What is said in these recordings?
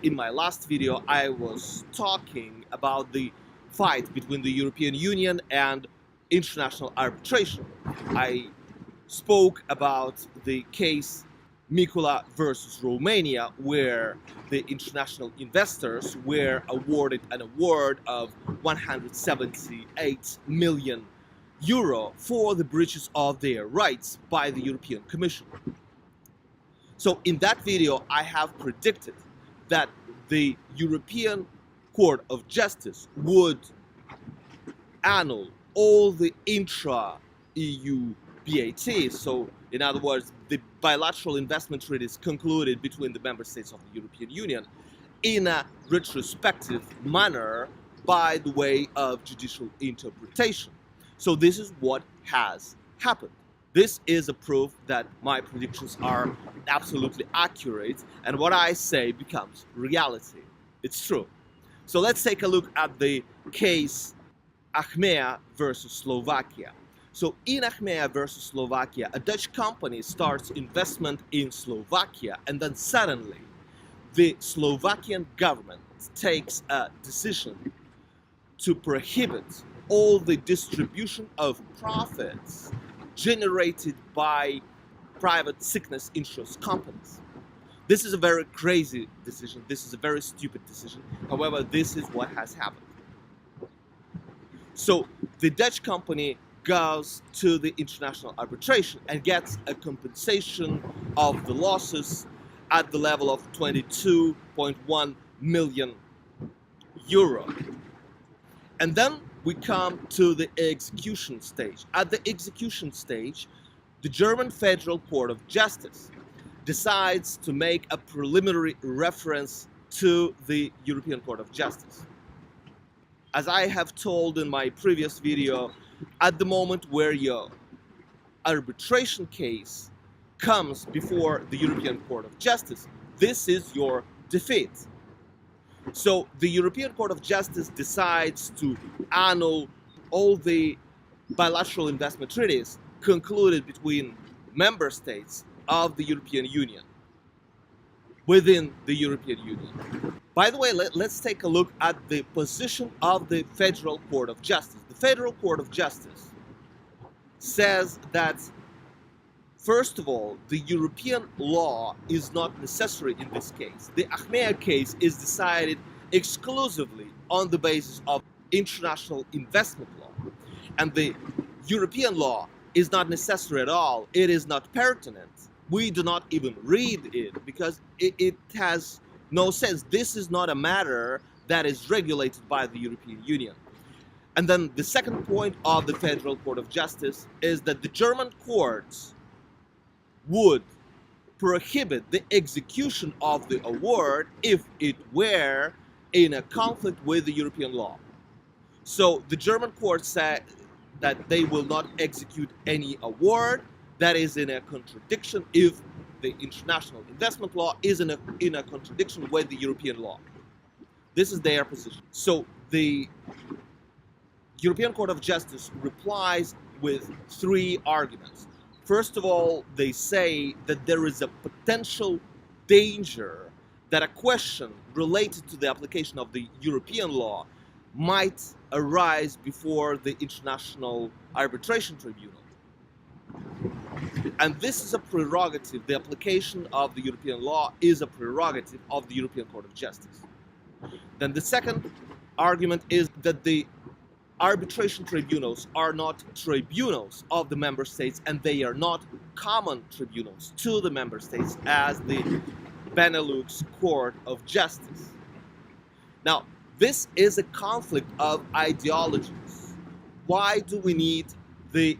in my last video, I was talking about the fight between the European Union and international arbitration. I spoke about the case Micula versus Romania, where the international investors were awarded an award of 178 million euro for the breaches of their rights by the European Commission. So in that video, I have predicted that the European Court of Justice would annul all the intra-EU BATs, so in other words, the bilateral investment treaties concluded between the member states of the European Union in a retrospective manner by the way of judicial interpretation. So this is what has happened. This is a proof that my predictions are absolutely accurate and what I say becomes reality. It's true. So let's take a look at the case Achmea versus Slovakia. So in Achmea versus Slovakia, a Dutch company starts investment in Slovakia, and then suddenly the Slovakian government takes a decision to prohibit all the distribution of profits generated by private sickness insurance companies. This is a very crazy decision. This is a very stupid decision. However, this is what has happened. So the Dutch company goes to the international arbitration and gets a compensation of the losses at the level of 22.1 million euro. And then we come to the execution stage. At the execution stage, the German Federal Court of Justice decides to make a preliminary reference to the European Court of Justice. As I have told in my previous video, at the moment where your arbitration case comes before the European Court of Justice, this is your defeat. So the European Court of Justice decides to annul all the bilateral investment treaties concluded between member states of the European Union, within the European Union. By the way, let's take a look at the position of the Federal Court of Justice. The Federal Court of Justice says that, first of all, the European law is not necessary in this case. The Achmea case is decided exclusively on the basis of international investment law. And the European law is not necessary at all. It is not pertinent. We do not even read it because it has no sense. This is not a matter that is regulated by the European Union. And then the second point of the Federal Court of Justice is that the German courts would prohibit the execution of the award if it were in a conflict with the European law. So the German courts said that they will not execute any award that is in a contradiction if the international investment law is in a contradiction with the European law. This is their position. So the European Court of Justice replies with three arguments. First of all, they say that there is a potential danger that a question related to the application of the European law might arise before the International Arbitration Tribunal. And this is a prerogative. The application of the European law is a prerogative of the European Court of Justice. Then the second argument is that the arbitration tribunals are not tribunals of the member states, and they are not common tribunals to the member states as the Benelux Court of Justice. Now, this is a conflict of ideologies. Why do we need the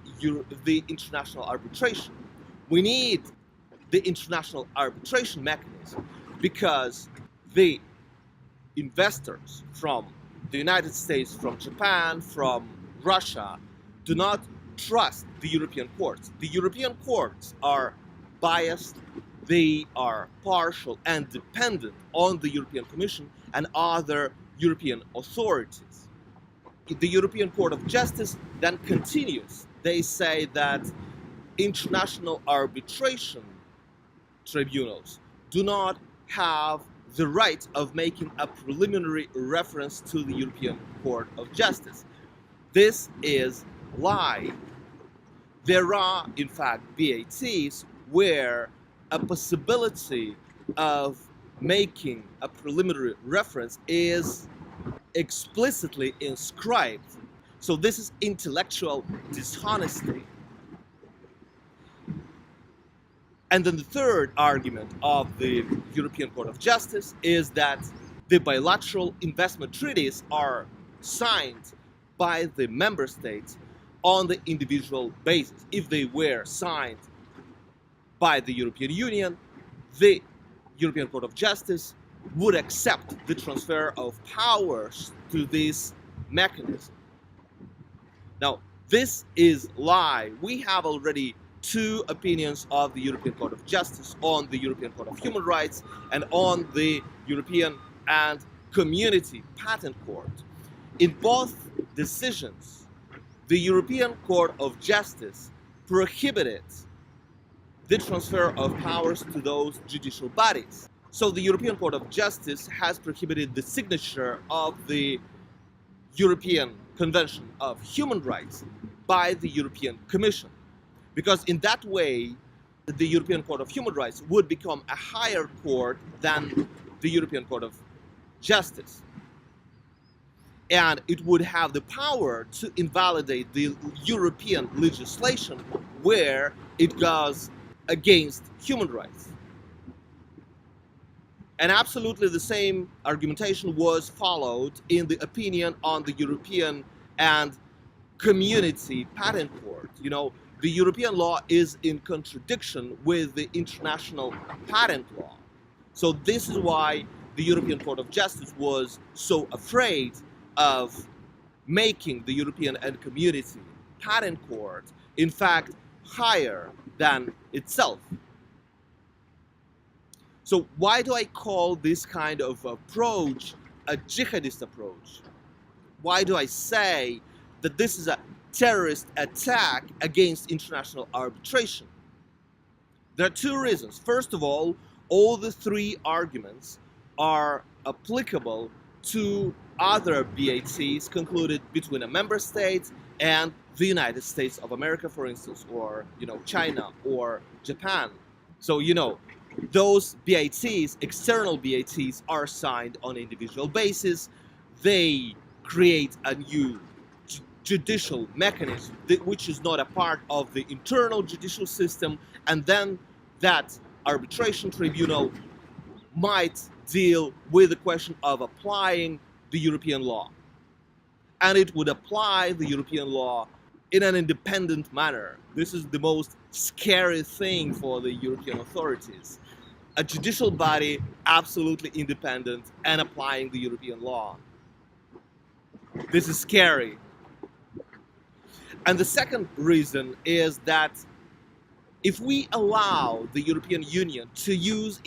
international arbitration? We need the international arbitration mechanism because the investors from the United States, from Japan, from Russia, do not trust the European courts. The European courts are biased, they are partial and dependent on the European Commission and other European authorities. The European Court of Justice then continues. They say that international arbitration tribunals do not have the right of making a preliminary reference to the European Court of Justice. This is lie. There are, in fact, BATs where a possibility of making a preliminary reference is explicitly inscribed. So this is intellectual dishonesty. And then the third argument of the European Court of Justice is that the bilateral investment treaties are signed by the member states on the individual basis. If they were signed by the European Union, the European Court of Justice would accept the transfer of powers to this mechanism. Now, this is lie. We have already two opinions of the European Court of Justice on the European Court of Human Rights and on the European and Community Patent Court. In both decisions, the European Court of Justice prohibited the transfer of powers to those judicial bodies. So the European Court of Justice has prohibited the signature of the European Convention of Human Rights by the European Commission, because in that way the European Court of Human Rights would become a higher court than the European Court of Justice, and it would have the power to invalidate the European legislation where it goes against human rights. And absolutely the same argumentation was followed in the opinion on the European and Community Patent Court. You know, the European law is in contradiction with the international patent law. So this is why the European Court of Justice was so afraid of making the European and Community Patent Court, in fact, higher than itself. So why do I call this kind of approach a jihadist approach? Why do I say that this is a terrorist attack against international arbitration? There are two reasons. First of all the three arguments are applicable to other BATs concluded between a member state and the United States of America, for instance, or China or Japan. So those BATs, external BATs, are signed on an individual basis. They create a new judicial mechanism which is not a part of the internal judicial system, and then that arbitration tribunal might deal with the question of applying the European law. And it would apply the European law in an independent manner. This is the most scary thing for the European authorities. A judicial body absolutely independent and applying the European law. This is scary. And the second reason is that if we allow the European Union to use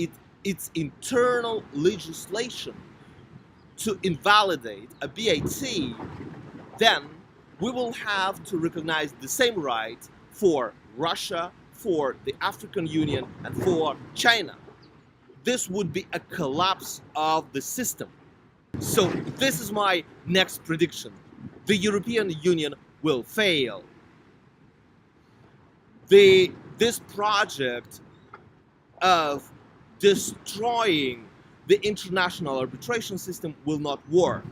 its internal legislation to invalidate a BAT, then we will have to recognize the same right for Russia, for the African Union, and for China. This would be a collapse of the system. So this is my next prediction. The European Union will fail. This project of destroying the international arbitration system will not work.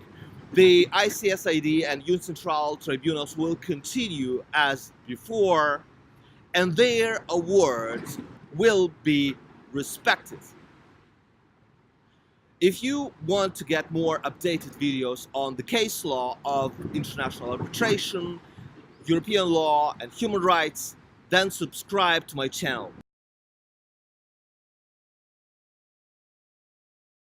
The ICSID and Uncentral tribunals will continue as before, and their awards will be respected. If you want to get more updated videos on the case law of international arbitration, European law, and human rights, then subscribe to my channel.